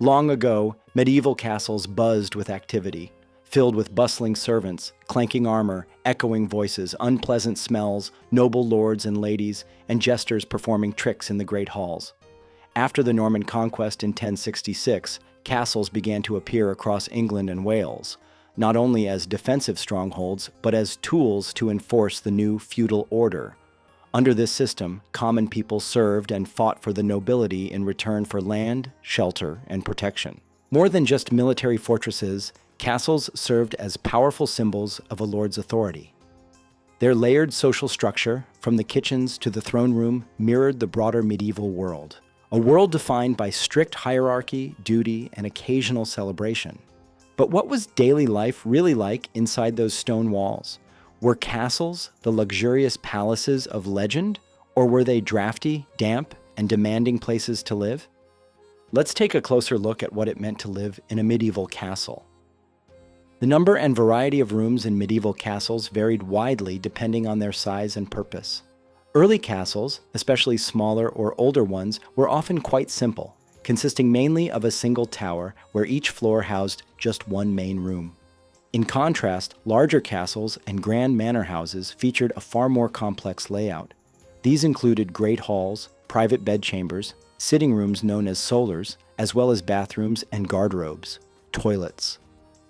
Long ago, medieval castles buzzed with activity, filled with bustling servants, clanking armor, echoing voices, unpleasant smells, noble lords and ladies, and jesters performing tricks in the great halls. After the Norman conquest in 1066, castles began to appear across England and Wales, not only as defensive strongholds, but as tools to enforce the new feudal order. Under this system, common people served and fought for the nobility in return for land, shelter, and protection. More than just military fortresses, castles served as powerful symbols of a lord's authority. Their layered social structure, from the kitchens to the throne room, mirrored the broader medieval world. A world defined by strict hierarchy, duty, and occasional celebration. But what was daily life really like inside those stone walls? Were castles the luxurious palaces of legend, or were they drafty, damp, and demanding places to live? Let's take a closer look at what it meant to live in a medieval castle. The number and variety of rooms in medieval castles varied widely depending on their size and purpose. Early castles, especially smaller or older ones, were often quite simple, consisting mainly of a single tower where each floor housed just one main room. In contrast, larger castles and grand manor houses featured a far more complex layout. These included great halls, private bedchambers, sitting rooms known as solars, as well as bathrooms and guardrobes, toilets.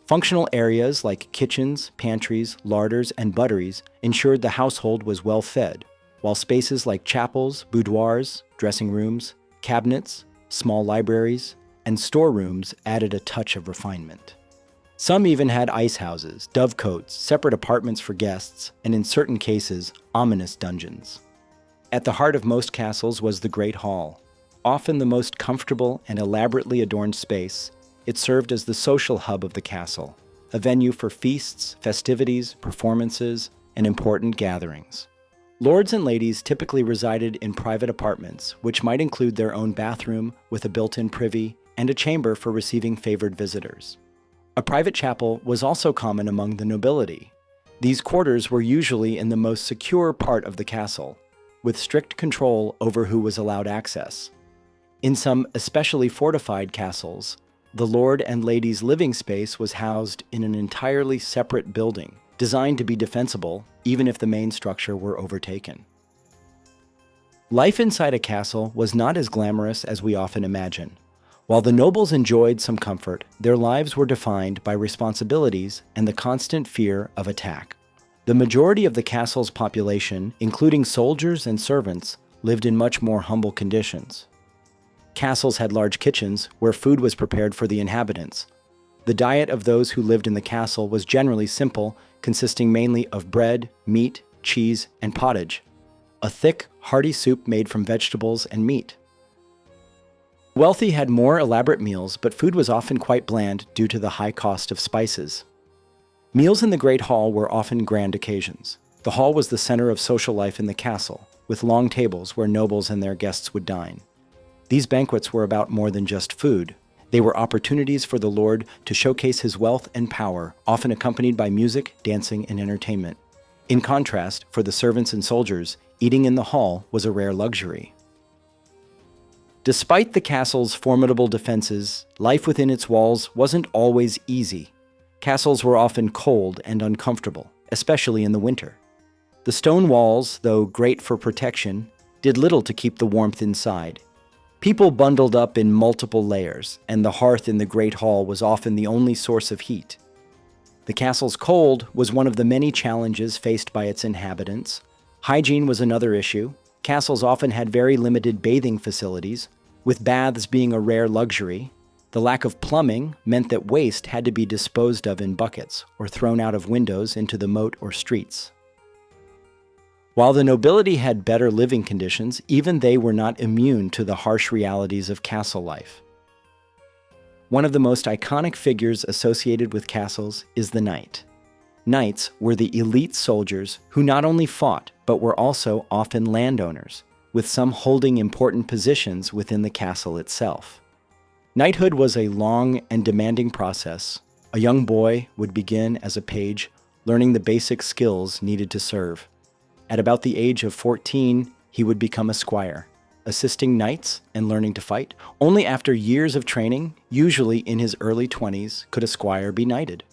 Functional areas like kitchens, pantries, larders, and butteries ensured the household was well fed, while spaces like chapels, boudoirs, dressing rooms, cabinets, small libraries, and storerooms added a touch of refinement. Some even had ice houses, dovecotes, separate apartments for guests, and in certain cases, ominous dungeons. At the heart of most castles was the Great Hall. Often the most comfortable and elaborately adorned space, it served as the social hub of the castle, a venue for feasts, festivities, performances, and important gatherings. Lords and ladies typically resided in private apartments, which might include their own bathroom with a built-in privy and a chamber for receiving favored visitors. A private chapel was also common among the nobility. These quarters were usually in the most secure part of the castle, with strict control over who was allowed access. In some especially fortified castles, the lord and lady's living space was housed in an entirely separate building, designed to be defensible even if the main structure were overtaken. Life inside a castle was not as glamorous as we often imagine. While the nobles enjoyed some comfort, their lives were defined by responsibilities and the constant fear of attack. The majority of the castle's population, including soldiers and servants, lived in much more humble conditions. Castles had large kitchens where food was prepared for the inhabitants. The diet of those who lived in the castle was generally simple, consisting mainly of bread, meat, cheese, and pottage, a thick, hearty soup made from vegetables and meat. Wealthy had more elaborate meals, but food was often quite bland due to the high cost of spices. Meals in the Great Hall were often grand occasions. The hall was the center of social life in the castle, with long tables where nobles and their guests would dine. These banquets were about more than just food. They were opportunities for the lord to showcase his wealth and power, often accompanied by music, dancing, and entertainment. In contrast, for the servants and soldiers, eating in the hall was a rare luxury. Despite the castle's formidable defenses, life within its walls wasn't always easy. Castles were often cold and uncomfortable, especially in the winter. The stone walls, though great for protection, did little to keep the warmth inside. People bundled up in multiple layers, and the hearth in the Great Hall was often the only source of heat. The castle's cold was one of the many challenges faced by its inhabitants. Hygiene was another issue. Castles often had very limited bathing facilities, with baths being a rare luxury. The lack of plumbing meant that waste had to be disposed of in buckets or thrown out of windows into the moat or streets. While the nobility had better living conditions, even they were not immune to the harsh realities of castle life. One of the most iconic figures associated with castles is the knight. Knights were the elite soldiers who not only fought, but were also often landowners, with some holding important positions within the castle itself. Knighthood was a long and demanding process. A young boy would begin as a page, learning the basic skills needed to serve. At about the age of 14, he would become a squire. assisting knights and learning to fight. Only after years of training, usually in his early 20s, could a squire be knighted.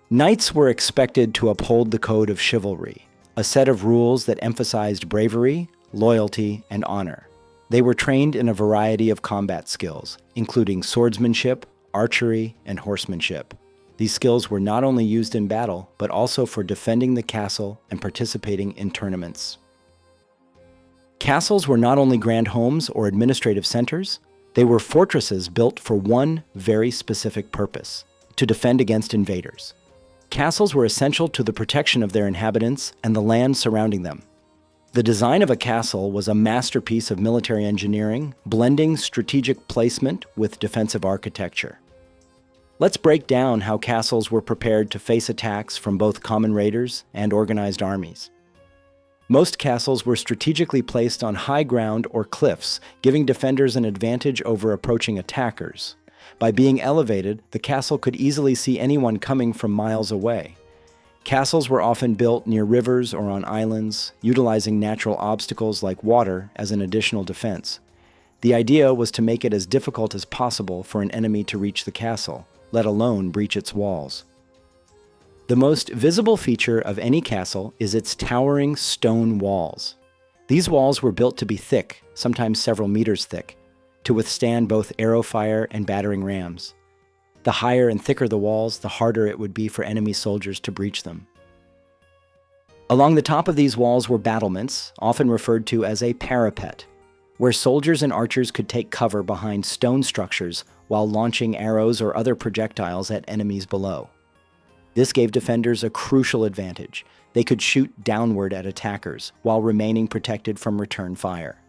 Knights were expected to uphold the code of chivalry, a set of rules that emphasized bravery, loyalty, and honor. They were trained in a variety of combat skills, including swordsmanship, archery, and horsemanship. These skills were not only used in battle, but also for defending the castle and participating in tournaments. Castles were not only grand homes or administrative centers, they were fortresses built for one very specific purpose: to defend against invaders. Castles were essential to the protection of their inhabitants and the land surrounding them. The design of a castle was a masterpiece of military engineering, blending strategic placement with defensive architecture. Let's break down how castles were prepared to face attacks from both common raiders and organized armies. Most castles were strategically placed on high ground or cliffs, giving defenders an advantage over approaching attackers. By being elevated, the castle could easily see anyone coming from miles away. Castles were often built near rivers or on islands, utilizing natural obstacles like water as an additional defense. The idea was to make it as difficult as possible for an enemy to reach the castle, let alone breach its walls. The most visible feature of any castle is its towering stone walls. These walls were built to be thick, sometimes several meters thick, to withstand both arrow fire and battering rams. The higher and thicker the walls, the harder it would be for enemy soldiers to breach them. Along the top of these walls were battlements, often referred to as a parapet, where soldiers and archers could take cover behind stone structures while launching arrows or other projectiles at enemies below. This gave defenders a crucial advantage. They could shoot downward at attackers while remaining protected from return fire.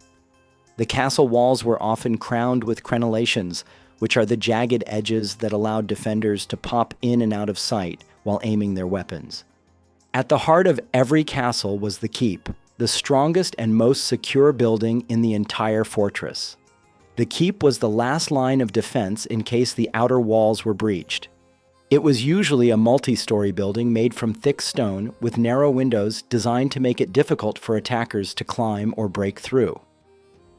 The castle walls were often crowned with crenellations, which are the jagged edges that allowed defenders to pop in and out of sight while aiming their weapons. At the heart of every castle was the keep, the strongest and most secure building in the entire fortress. The keep was the last line of defense in case the outer walls were breached. It was usually a multi-story building made from thick stone with narrow windows designed to make it difficult for attackers to climb or break through.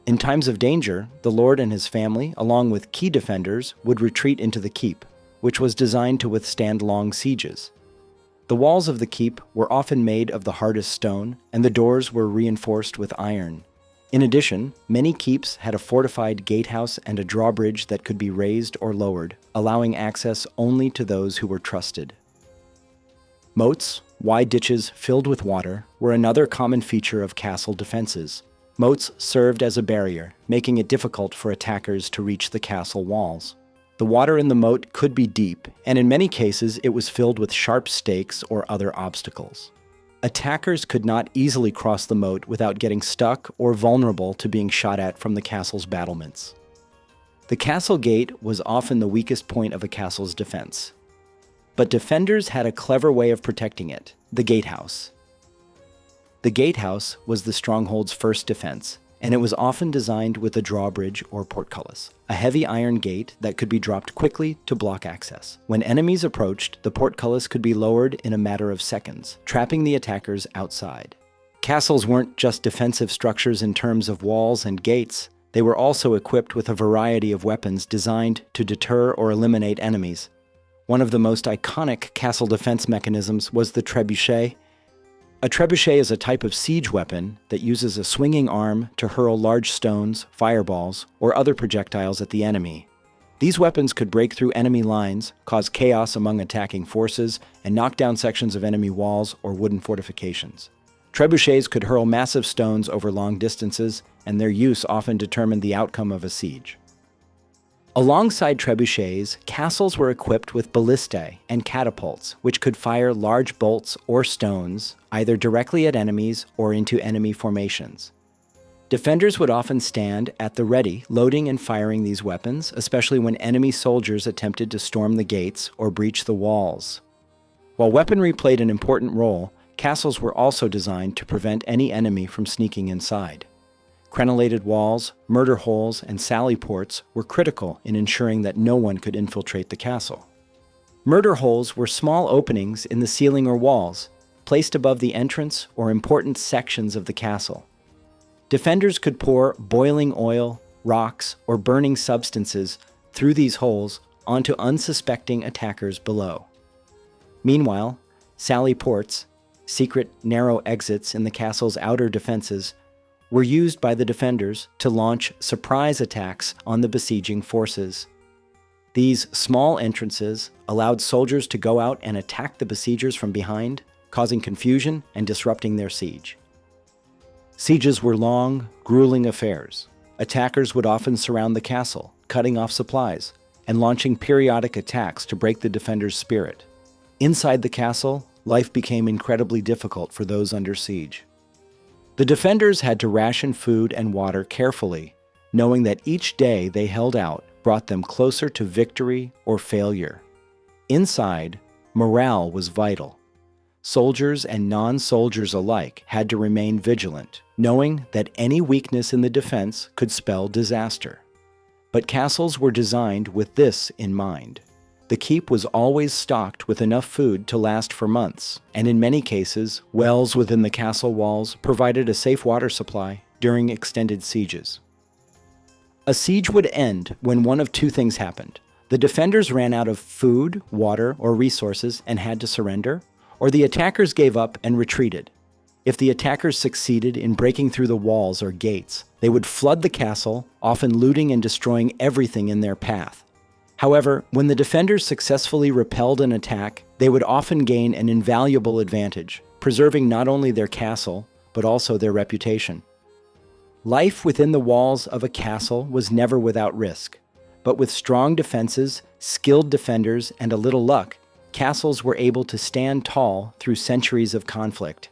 In times of danger, the lord and his family, along with key defenders, would retreat into the keep, which was designed to withstand long sieges. The walls of the keep were often made of the hardest stone, and the doors were reinforced with iron. In addition, many keeps had a fortified gatehouse and a drawbridge that could be raised or lowered, allowing access only to those who were trusted. Moats, wide ditches filled with water, were another common feature of castle defenses. Moats served as a barrier, making it difficult for attackers to reach the castle walls. The water in the moat could be deep, and in many cases it was filled with sharp stakes or other obstacles. Attackers could not easily cross the moat without getting stuck or vulnerable to being shot at from the castle's battlements. The castle gate was often the weakest point of a castle's defense. But defenders had a clever way of protecting it: the gatehouse. The gatehouse was the stronghold's first defense, and it was often designed with a drawbridge or portcullis, a heavy iron gate that could be dropped quickly to block access. When enemies approached, the portcullis could be lowered in a matter of seconds, trapping the attackers outside. Castles weren't just defensive structures in terms of walls and gates. They were also equipped with a variety of weapons designed to deter or eliminate enemies. One of the most iconic castle defense mechanisms was the trebuchet. A trebuchet is a type of siege weapon that uses a swinging arm to hurl large stones, fireballs, or other projectiles at the enemy. These weapons could break through enemy lines, cause chaos among attacking forces, and knock down sections of enemy walls or wooden fortifications. Trebuchets could hurl massive stones over long distances, and their use often determined the outcome of a siege. Alongside trebuchets, castles were equipped with ballistae and catapults, which could fire large bolts or stones, either directly at enemies or into enemy formations. Defenders would often stand at the ready, loading and firing these weapons, especially when enemy soldiers attempted to storm the gates or breach the walls. While weaponry played an important role, castles were also designed to prevent any enemy from sneaking inside. Crenellated walls, murder holes, and sally ports were critical in ensuring that no one could infiltrate the castle. Murder holes were small openings in the ceiling or walls, placed above the entrance or important sections of the castle. Defenders could pour boiling oil, rocks, or burning substances through these holes onto unsuspecting attackers below. Meanwhile, sally ports, secret narrow exits in the castle's outer defenses, were used by the defenders to launch surprise attacks on the besieging forces. These small entrances allowed soldiers to go out and attack the besiegers from behind, causing confusion and disrupting their siege. Sieges were long, grueling affairs. Attackers would often surround the castle, cutting off supplies, and launching periodic attacks to break the defenders' spirit. Inside the castle, life became incredibly difficult for those under siege. The defenders had to ration food and water carefully, knowing that each day they held out brought them closer to victory or failure. Inside, morale was vital. Soldiers and non-soldiers alike had to remain vigilant, knowing that any weakness in the defense could spell disaster. But castles were designed with this in mind. The keep was always stocked with enough food to last for months, and in many cases, wells within the castle walls provided a safe water supply during extended sieges. A siege would end when one of two things happened. The defenders ran out of food, water, or resources and had to surrender, or the attackers gave up and retreated. If the attackers succeeded in breaking through the walls or gates, they would flood the castle, often looting and destroying everything in their path. However, when the defenders successfully repelled an attack, they would often gain an invaluable advantage, preserving not only their castle, but also their reputation. Life within the walls of a castle was never without risk, but with strong defenses, skilled defenders, and a little luck, castles were able to stand tall through centuries of conflict.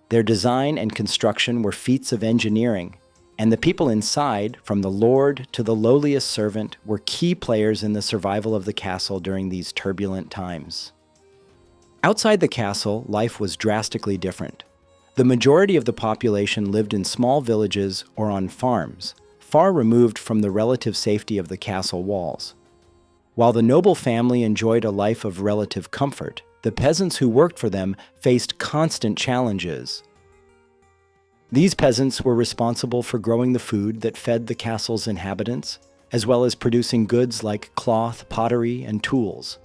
Their design and construction were feats of engineering, and the people inside, from the lord to the lowliest servant, were key players in the survival of the castle during these turbulent times. Outside the castle, life was drastically different. The majority of the population lived in small villages or on farms, far removed from the relative safety of the castle walls. While the noble family enjoyed a life of relative comfort, the peasants who worked for them faced constant challenges. These peasants were responsible for growing the food that fed the castle's inhabitants, as well as producing goods like cloth, pottery, and tools.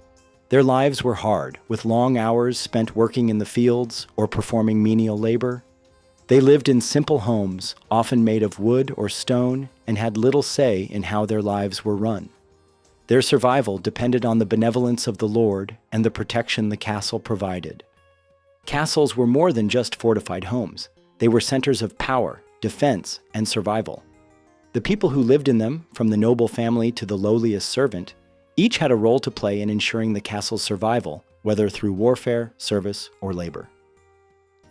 Their lives were hard, with long hours spent working in the fields or performing menial labor. They lived in simple homes, often made of wood or stone, and had little say in how their lives were run. Their survival depended on the benevolence of the Lord and the protection the castle provided. Castles were more than just fortified homes. They were centers of power, defense, and survival. The people who lived in them, from the noble family to the lowliest servant, each had a role to play in ensuring the castle's survival, whether through warfare, service, or labor.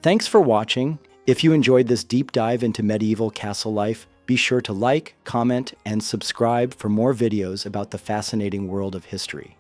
Thanks for watching. If you enjoyed this deep dive into medieval castle life, be sure to like, comment, and subscribe for more videos about the fascinating world of history.